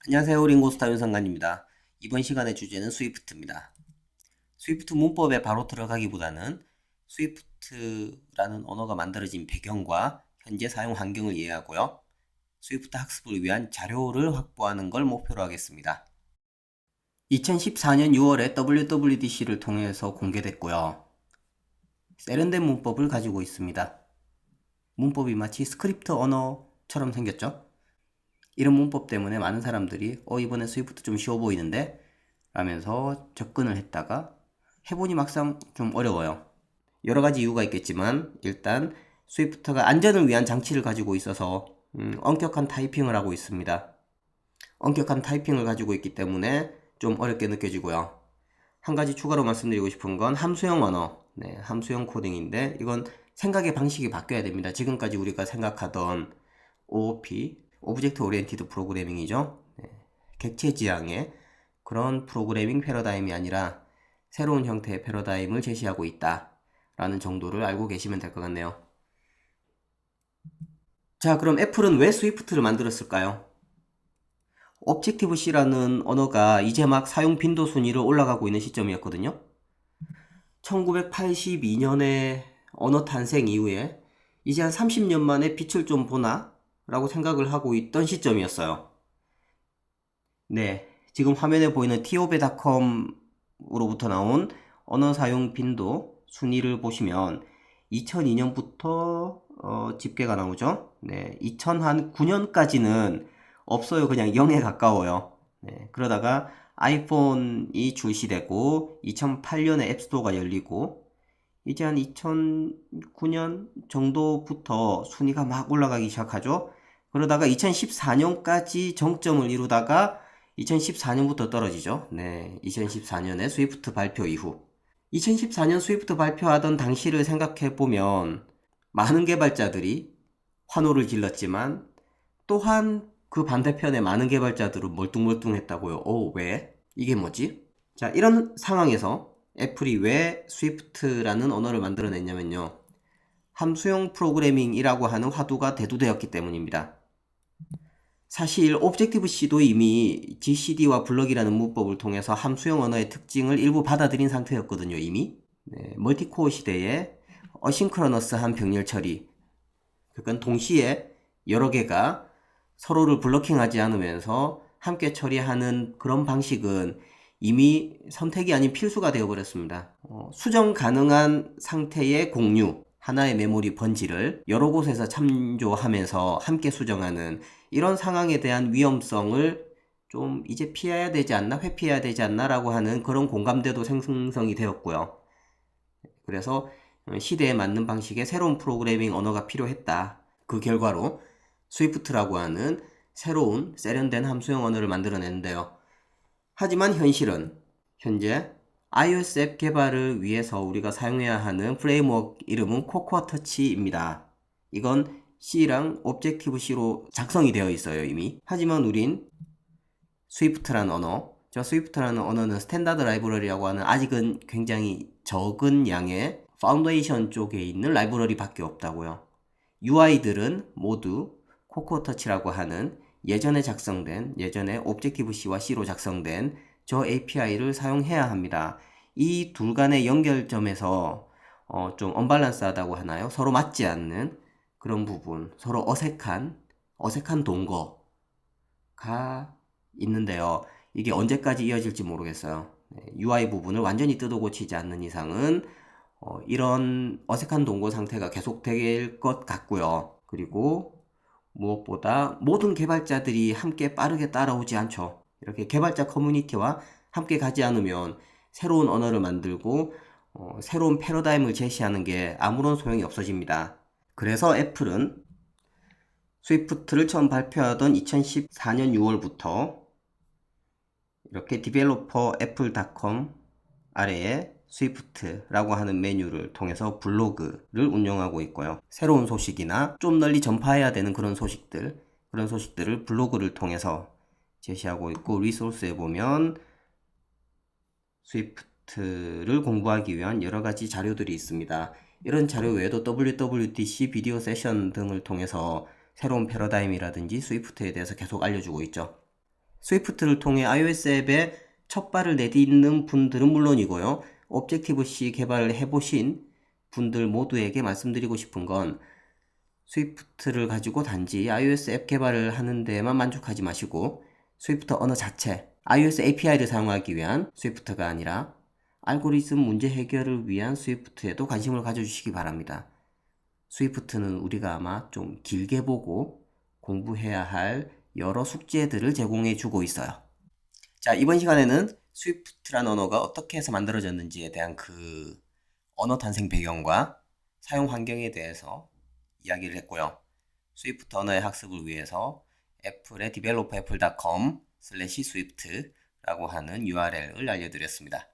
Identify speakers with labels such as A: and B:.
A: 안녕하세요. 링고스타 윤성관입니다. 이번 시간의 주제는 스위프트입니다. 스위프트 문법에 바로 들어가기보다는 스위프트라는 언어가 만들어진 배경과 현재 사용 환경을 이해하고요. 스위프트 학습을 위한 자료를 확보하는 걸 목표로 하겠습니다. 2014년 6월에 WWDC를 통해서 공개됐고요. 세련된 문법을 가지고 있습니다. 문법이 마치 스크립트 언어처럼 생겼죠? 이런 문법 때문에 많은 사람들이 이번에 스위프트 좀 쉬워 보이는데 라면서 접근을 했다가 해보니 막상 좀 어려워요. 여러 가지 이유가 있겠지만 일단 스위프트가 안전을 위한 장치를 가지고 있어서 엄격한 타이핑을 하고 있습니다. 엄격한 타이핑을 가지고 있기 때문에 좀 어렵게 느껴지고요. 한 가지 추가로 말씀드리고 싶은 건 함수형 언어, 함수형 코딩인데 이건 생각의 방식이 바뀌어야 됩니다. 지금까지 우리가 생각하던 OOP, 오브젝트 오리엔티드 프로그래밍이죠. 객체 지향의 그런 프로그래밍 패러다임이 아니라 새로운 형태의 패러다임을 제시하고 있다 라는 정도를 알고 계시면 될 것 같네요. 자, 그럼 애플은 왜 스위프트를 만들었을까요? objective-C라는 언어가 이제 막 사용 빈도 순위로 올라가고 있는 시점이었거든요. 1982년에 언어 탄생 이후에 이제 한 30년 만에 빛을 좀 보나? 라고 생각을 하고 있던 시점이었어요. 네, 지금 화면에 보이는 tobe.com으로부터 나온 언어 사용 빈도 순위를 보시면 2002년부터 집계가 나오죠. 네, 2009년까지는 없어요. 그냥 0에 가까워요. 네, 그러다가 아이폰이 출시되고 2008년에 앱스토어가 열리고 이제 한 2009년 정도부터 순위가 막 올라가기 시작하죠. 그러다가 2014년까지 정점을 이루다가 2014년부터 떨어지죠. 네, 2014년에 스위프트 발표 이후. 2014년 스위프트 발표하던 당시를 생각해 보면 많은 개발자들이 환호를 질렀지만 또한 그 반대편에 많은 개발자들은 멀뚱멀뚱했다고요. 왜? 이게 뭐지? 자, 이런 상황에서 애플이 왜 스위프트라는 언어를 만들어냈냐면요. 함수형 프로그래밍이라고 하는 화두가 대두되었기 때문입니다. 사실 오브젝티브-C도 이미 GCD와 블럭이라는 문법을 통해서 함수형 언어의 특징을 일부 받아들인 상태였거든요, 이미. 네, 멀티코어 시대에 어싱크러너스한 병렬 처리, 그러니까 동시에 여러 개가 서로를 블러킹하지 않으면서 함께 처리하는 그런 방식은 이미 선택이 아닌 필수가 되어버렸습니다. 수정 가능한 상태의 공유, 하나의 메모리 번지를 여러 곳에서 참조하면서 함께 수정하는 이런 상황에 대한 위험성을 좀 이제 피해야 되지 않나, 회피해야 되지 않나 라고 하는 그런 공감대도 생성이 되었고요. 그래서 시대에 맞는 방식의 새로운 프로그래밍 언어가 필요했다. 그 결과로 스위프트라고 하는 새로운 세련된 함수형 언어를 만들어냈는데요. 하지만 현실은 현재 iOS 앱 개발을 위해서 우리가 사용해야 하는 프레임워크 이름은 코코아 터치입니다. 이건 C랑 Objective-C로 작성이 되어 있어요, 이미. 하지만 우린 스위프트라는 언어, 저 스위프트라는 언어는 스탠다드 라이브러리라고 하는 아직은 굉장히 적은 양의 파운데이션 쪽에 있는 라이브러리밖에 없다고요. UI들은 모두 코코아 터치라고 하는 예전에 Objective-C와 C로 작성된 저 API를 사용해야 합니다. 이 둘 간의 연결점에서 좀 언밸런스하다고 하나요? 서로 맞지 않는 그런 부분, 서로 어색한 동거가 있는데요. 이게 언제까지 이어질지 모르겠어요. UI 부분을 완전히 뜯어 고치지 않는 이상은 이런 어색한 동거 상태가 계속될 것 같고요. 그리고 무엇보다 모든 개발자들이 함께 빠르게 따라오지 않죠. 이렇게 개발자 커뮤니티와 함께 가지 않으면 새로운 언어를 만들고 새로운 패러다임을 제시하는 게 아무런 소용이 없어집니다. 그래서 애플은 스위프트를 처음 발표하던 2014년 6월부터 이렇게 디벨로퍼 애플닷컴 아래에 스위프트라고 하는 메뉴를 통해서 블로그를 운영하고 있고요. 새로운 소식이나 좀 널리 전파해야 되는 그런 소식들을 블로그를 통해서 제시하고 있고, 리소스에 보면 스위프트를 공부하기 위한 여러 가지 자료들이 있습니다. 이런 자료 외에도 WWDC 비디오 세션 등을 통해서 새로운 패러다임이라든지 스위프트에 대해서 계속 알려주고 있죠. 스위프트를 통해 iOS 앱에 첫 발을 내딛는 분들은 물론이고요. 오브젝티브-C 개발을 해보신 분들 모두에게 말씀드리고 싶은 건 스위프트를 가지고 단지 iOS 앱 개발을 하는 데만 만족하지 마시고 스위프트 언어 자체, iOS API를 사용하기 위한 스위프트가 아니라 알고리즘 문제 해결을 위한 스위프트에도 관심을 가져주시기 바랍니다. 스위프트는 우리가 아마 좀 길게 보고 공부해야 할 여러 숙제들을 제공해 주고 있어요. 자, 이번 시간에는 스위프트라는 언어가 어떻게 해서 만들어졌는지에 대한 그 언어 탄생 배경과 사용 환경에 대해서 이야기를 했고요. 스위프트 언어의 학습을 위해서 애플의 developerapple.com/swift라고 하는 URL을 알려드렸습니다.